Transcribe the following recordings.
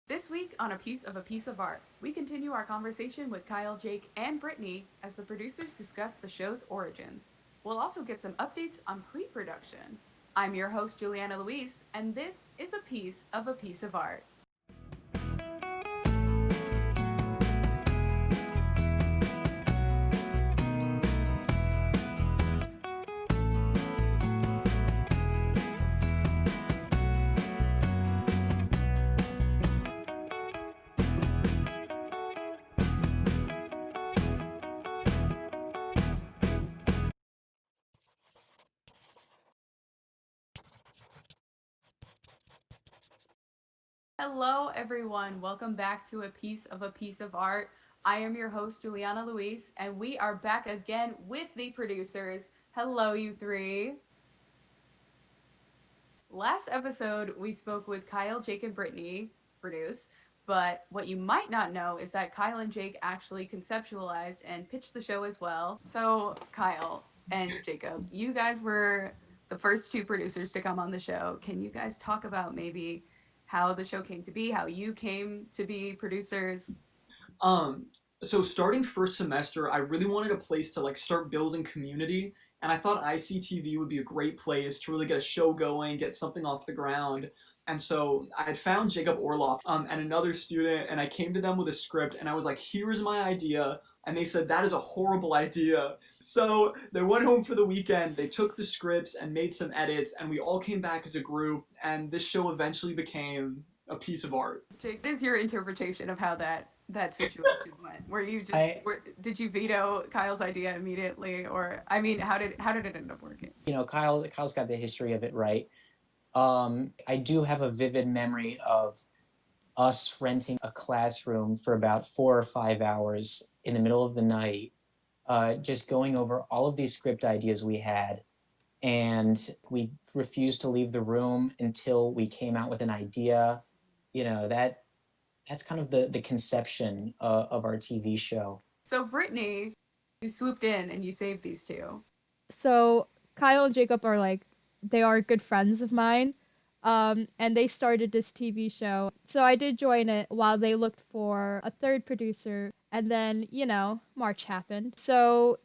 This week on A Piece of Art, we continue our conversation with Kyle, Jake, and Brittany as the producers discuss the show's origins. We'll also get some updates on pre-production. I'm your host, Juliana Luis, and this is A Piece of Art. Hello, everyone. Welcome back to A Piece of Art. I am your host, Juliana Luis, and we are back again with the producers. Hello, you three. Last episode, we spoke with Kyle, Jake, and Brittany, produce. But what you might not know is that Kyle and Jake actually conceptualized and pitched the show as well. So, Kyle and Jacob, you guys were the first two producers to come on the show. Can you guys talk about maybe how the show came to be, how you came to be producers? Um, so starting first semester, I really wanted a place to start building community, and I thought ICTV would be a great place to really get a show going, get something off the ground. And so I had found Jacob Orloff and another student, and I came to them with a script, and I was like, "Here's my idea." And they said, "That is a horrible idea." So they went home for the weekend, they took the scripts and made some edits, and we all came back as a group, and this show eventually became a piece of art. Jake, what is your interpretation of how that situation went? Were you just I, did you veto Kyle's idea immediately, or I mean, how did it end up working? Kyle's got the history of it right. I do have a vivid memory of us renting a classroom for about 4 or 5 hours in the middle of the night, just going over all of these script ideas we had, and we refused to leave the room until we came out with an idea. That's kind of the conception of our TV show. So Brittany, you swooped in and you saved these two. So Kyle and Jacob are they are good friends of mine. And they started this TV show. So I did join it while they looked for a third producer. And then, March happened. So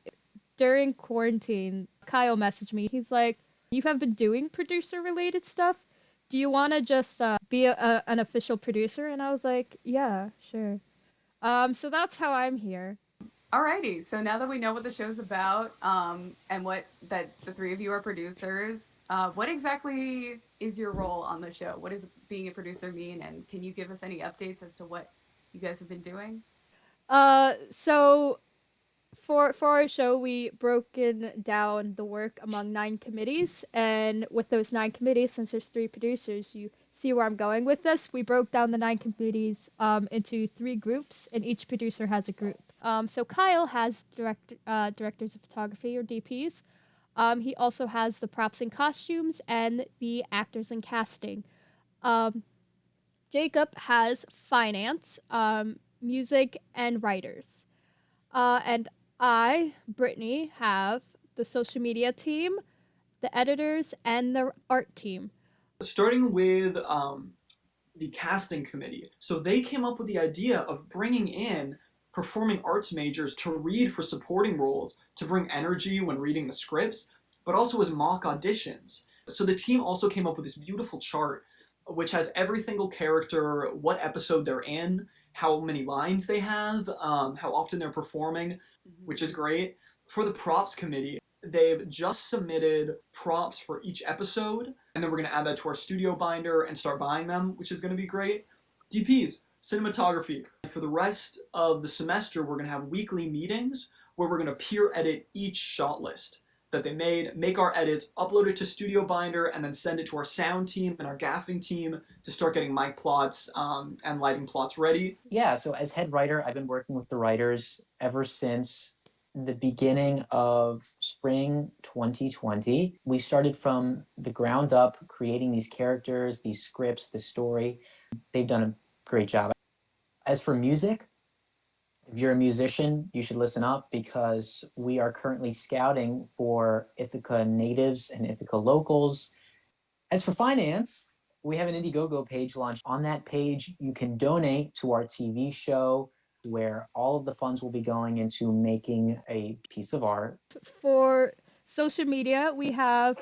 during quarantine, Kyle messaged me. He's like, "You have been doing producer related stuff. Do you want to just be an official producer?" And I was like, "Yeah, sure." So that's how I'm here. Alrighty, so now that we know what the show's about, and what that the three of you are producers, what exactly is your role on the show? What does being a producer mean? And can you give us any updates as to what you guys have been doing? So for our show, we broken down the work among 9 committees, and with those 9 committees, since there's 3 producers, you see where I'm going with this. We broke down the 9 committees into 3 groups, and each producer has a group. So Kyle has directors of photography or DPs. He also has the props and costumes and the actors and casting. Um, Jacob has finance, music, and writers. And I, Brittany, have the social media team, the editors, and the art team. Starting with the casting committee. So they came up with the idea of bringing in performing arts majors to read for supporting roles, to bring energy when reading the scripts, but also as mock auditions. So the team also came up with this beautiful chart which has every single character, what episode they're in, how many lines they have, how often they're performing, Mm-hmm. which is great. For the props committee, they've just submitted props for each episode, and then we're going to add that to our studio binder and start buying them, which is going to be great. DPs, cinematography. For the rest of the semester, we're going to have weekly meetings where we're going to peer edit each shot list that they made, make our edits, upload it to Studio Binder, and then send it to our sound team and our gaffing team to start getting mic plots and lighting plots ready. Yeah, so as head writer, I've been working with the writers ever since the beginning of spring 2020. We started from the ground up, creating these characters, these scripts, the story. They've done a great job. As for music, if you're a musician, you should listen up because we are currently scouting for Ithaca natives and Ithaca locals. As for finance, We have an Indiegogo page launched. On that page, you can donate to our TV show, where all of the funds will be going into making a piece of art. For social media, we have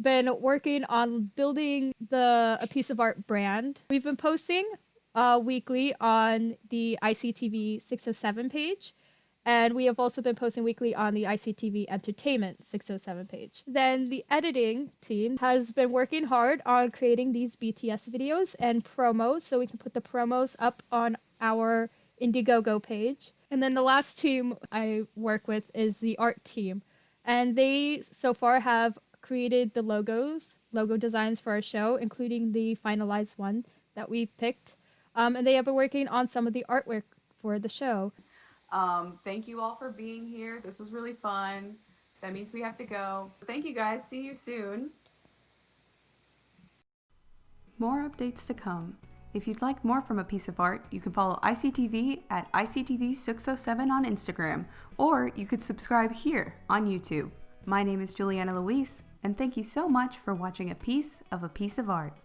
been working on building a piece of art brand. We've been posting weekly on the ICTV 607 page, and we have also been posting weekly on the ICTV Entertainment 607 page. Then the editing team has been working hard on creating these BTS videos and promos, so we can put the promos up on our Indiegogo page. And then the last team I work with is the art team, and they so far have created the logo designs for our show, including the finalized one that we picked. And they have been working on some of the artwork for the show. Thank you all for being here. This was really fun. That means we have to go. Thank you guys. See you soon. More updates to come. If you'd like more from A Piece of Art, you can follow ICTV at ICTV 607 on Instagram, or you could subscribe here on YouTube. My name is Juliana Luis, and thank you so much for watching A Piece of Art.